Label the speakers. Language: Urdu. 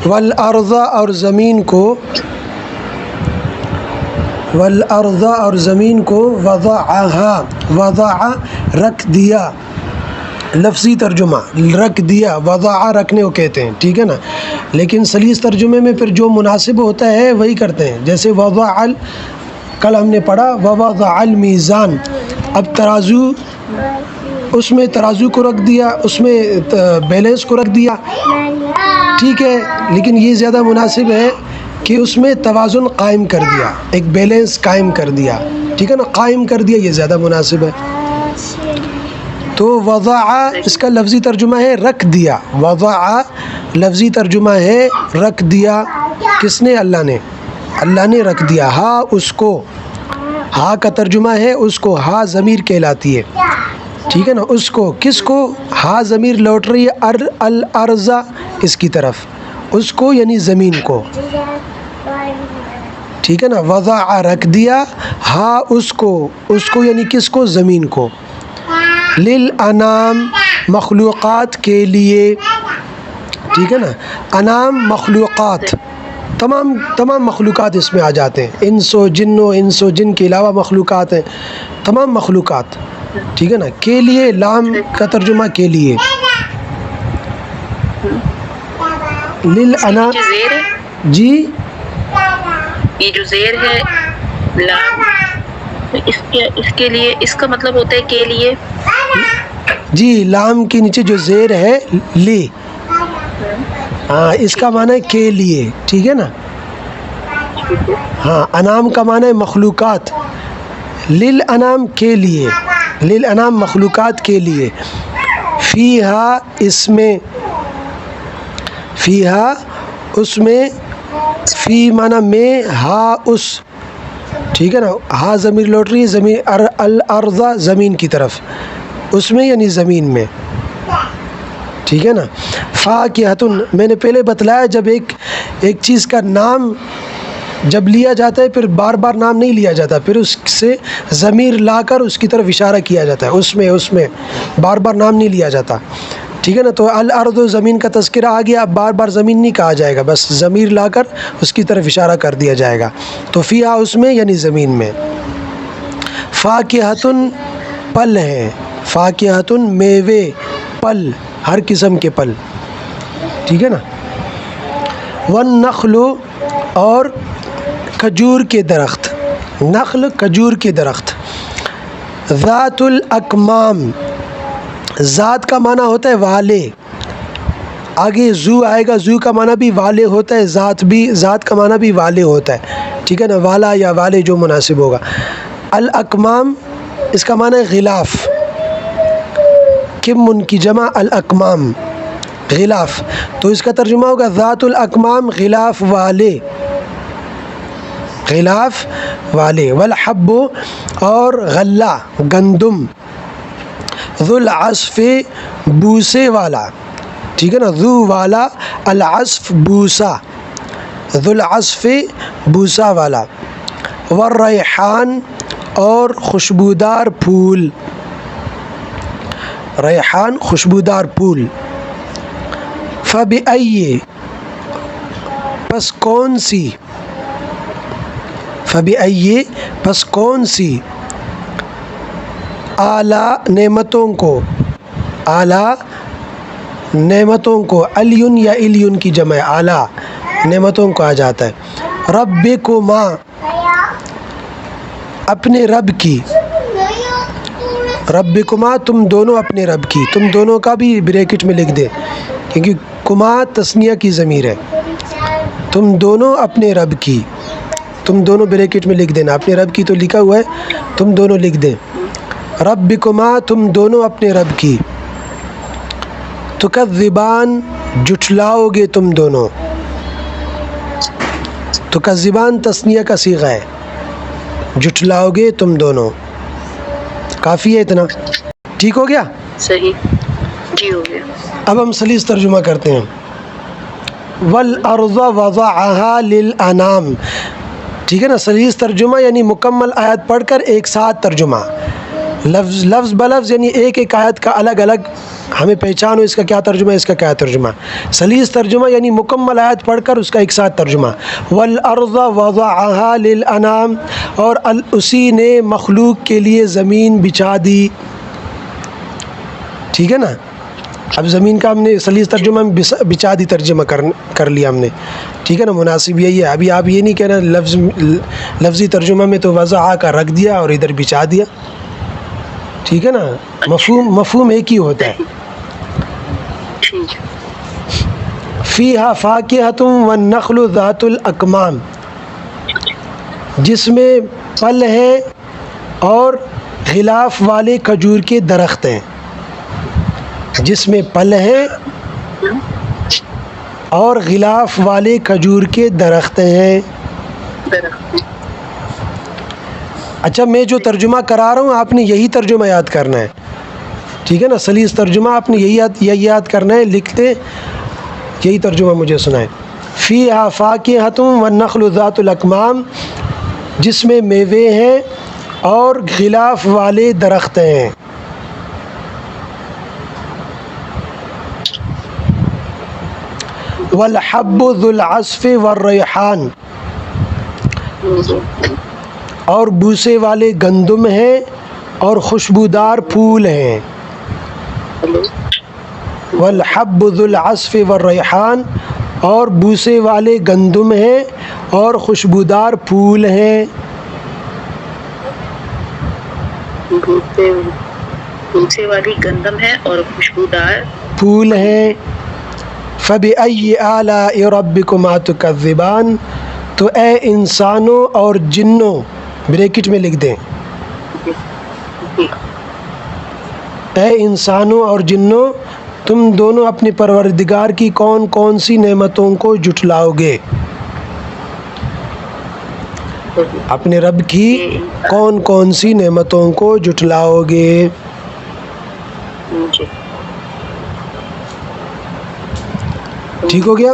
Speaker 1: والارض اور زمین کو، والارض اور زمین کو وضعها، وضع رکھ دیا، لفظی ترجمہ رکھ دیا، وضع رکھنے کو کہتے ہیں، ٹھیک ہے نا، لیکن سلیس ترجمے میں پھر جو مناسب ہوتا ہے وہی کرتے ہیں، جیسے وضع کل ہم نے پڑھا ووضع المیزان، اب ترازو، اس میں ترازو کو رکھ دیا، اس میں بیلنس کو رکھ دیا، ٹھیک ہے، لیکن یہ زیادہ مناسب ہے کہ اس میں توازن قائم کر دیا، ایک بیلنس قائم کر دیا، ٹھیک ہے نا، قائم کر دیا، یہ زیادہ مناسب ہے۔ تو وضع اس کا لفظی ترجمہ ہے رکھ دیا، وضع لفظی ترجمہ ہے رکھ دیا، کس نے؟ اللہ نے، اللہ نے رکھ دیا، ہاں اس کو، ہاں کا ترجمہ ہے اس کو، ہاں ضمیر کہلاتی ہے، ٹھیک ہے نا، اس کو، کس کو؟ ہاں ضمیر لوٹ رہی ہے الارض اس کی طرف، اس کو یعنی زمین کو، ٹھیک ہے نا، وضع رکھ دیا، ہاں اس کو یعنی کس کو؟ زمین کو، للانام مخلوقات کے لیے، ٹھیک ہے نا، انام مخلوقات، تمام مخلوقات اس میں آ جاتے ہیں، انس و جن کے علاوہ مخلوقات ہیں، تمام مخلوقات، ٹھیک ہے نا، کے لیے، لام کا ترجمہ کے لیے، للانام، جی
Speaker 2: یہ جو زیر ہے لام، اس کے لیے، اس کا مطلب ہوتا ہے کے لیے،
Speaker 1: جی لام کے نیچے جو زیر ہے لی، ہاں اس کا معنی ہے کے لیے، ٹھیک ہے نا، ہاں انام کا معنی ہے مخلوقات، للانام کے لیے، للانام مخلوقات کے لیے، فیہا اس میں، فیہا اس میں، فی معنی میں، ہا اس، ٹھیک ہے نا، ہا ضمیر لوٹ رہی ہے زمین، الارض زمین کی طرف، اس میں یعنی زمین میں، ٹھیک ہے نا، فاکہۃن، میں نے پہلے بتلایا جب ایک چیز کا نام جب لیا جاتا ہے پھر بار بار نام نہیں لیا جاتا، پھر اس سے ضمیر لا کر اس کی طرف اشارہ کیا جاتا ہے، اس میں بار بار نام نہیں لیا جاتا، ٹھیک ہے نا، تو الارض زمین کا تذکرہ آ گیا، اب بار بار زمین نہیں کہا جائے گا، بس ضمیر لا کر اس کی طرف اشارہ کر دیا جائے گا، تو فیہا اس میں یعنی زمین میں، فاکہۃن پھل ہے، فاکہۃن میوے، پھل، ہر قسم کے پھل، ٹھیک ہے نا، والنخل اور کھجور کے درخت، نخل کھجور کے درخت، ذات الاکمام، ذات کا معنی ہوتا ہے والے، آگے ذو آئے گا، ذو کا معنی بھی والے ہوتا ہے، ذات کا معنی بھی والے ہوتا ہے، ٹھیک ہے نا، والا یا والے جو مناسب ہوگا، الاکمام اس کا معنی ہے غلاف، کم کی جمع الاکمام، غلاف، تو اس کا ترجمہ ہوگا ذات الاکمام، غلاف والے، غلاف والے، والحب اور غلہ گندم، ذو العصف بوسے والا، ٹھیک ہے نا، ذو والا، العصف بوسا، ذو العصف بوسا والا، والریحان اور خوشبودار پھول، ریحان خوشبودار پھول، فبأئی پس کون سی، فبأئی پس کون سی، اعلیٰ نعمتوں کو، اعلیٰ نعمتوں کو، الیون یا الیون کی جمع اعلیٰ نعمتوں کو آ جاتا ہے، ربکما اپنے رب کی، ربکما تم دونوں اپنے رب کی، تم دونوں کا بھی بریکٹ میں لکھ دیں کیونکہ کما تثنیہ کی ضمیر ہے، تم دونوں اپنے رب کی، تم دونوں بریکٹ میں لکھ دینا، اپنے رب کی تو لکھا ہوا ہے، تم دونوں لکھ دیں، ربکما تم دونوں اپنے رب کی، تکذبان جھٹلاؤ گے تم دونوں، تکذبان تثنیہ کا صیغہ ہے، جھٹلاؤ گے تم دونوں، کافی ہے اتنا، ٹھیک ہو گیا؟
Speaker 2: صحیح، جی ہو گیا۔
Speaker 1: اب ہم سلیس ترجمہ کرتے ہیں، والارض وضعها للانام، ٹھیک ہے نا، سلیس ترجمہ یعنی مکمل آیت پڑھ کر ایک ساتھ ترجمہ، لفظ لفظ بلفظ یعنی ایک ایک آیت کا الگ الگ ہمیں پہچانو اس کا کیا ترجمہ ہے، اس کا کیا ترجمہ. سلیس ترجمہ یعنی مکمل آیت پڑھ کر اس کا ایک ساتھ ترجمہ. والارض وضعها للانام، اور اسی نے مخلوق کے لیے زمین بچھا دی. ٹھیک ہے نا. اب زمین کا ہم نے سلیس ترجمہ میں بچھا دی ترجمہ کر لیا ہم نے. ٹھیک ہے نا. مناسب یہی ہے. ابھی آپ یہ نہیں کہنا لفظی ترجمہ میں تو وضع کا رکھ دیا اور ادھر بچھا دیا. ٹھیک ہے نا. مفہوم ایک ہی ہوتا ہے. فیہا فاکہۃ والنخل ذات الاکمام، جس میں پھل ہیں اور غلاف والے کھجور کے درخت ہیں. جس میں پھل ہیں اور غلاف والے کھجور کے درخت ہیں. اچھا میں جو ترجمہ کرا رہا ہوں آپ نے یہی ترجمہ یاد کرنا ہے. ٹھیک ہے نا. سلیس ترجمہ آپ نے یہی یاد کرنا ہے. لکھتے یہی ترجمہ مجھے سنائیں. فیہا فاکہۃ والنخل ذات الاکمام، جس میں میوے ہیں اور غلاف والے درخت ہیں. والحب ذو العصف والریحان، اور بوسے والے گندم ہیں اور خوشبودار پھول ہیں. والحب ذو العصف والریحان، اور بوسے والے گندم ہیں اور خوشبودار پھول ہیں.
Speaker 2: بوسے والی گندم ہے اور خوشبودار
Speaker 1: پھول ہیں. فبأي آلاء ربكما تكذبان، تو اے انسانوں اور جنوں، بریکٹ میں لکھ دیں، اے انسانوں اور جنوں تم دونوں اپنے پروردگار کی کون کون سی نعمتوں کو جھٹلاؤ گے. اپنے رب کی کون کون سی نعمتوں کو جھٹلاؤ گے. ٹھیک ہو گیا.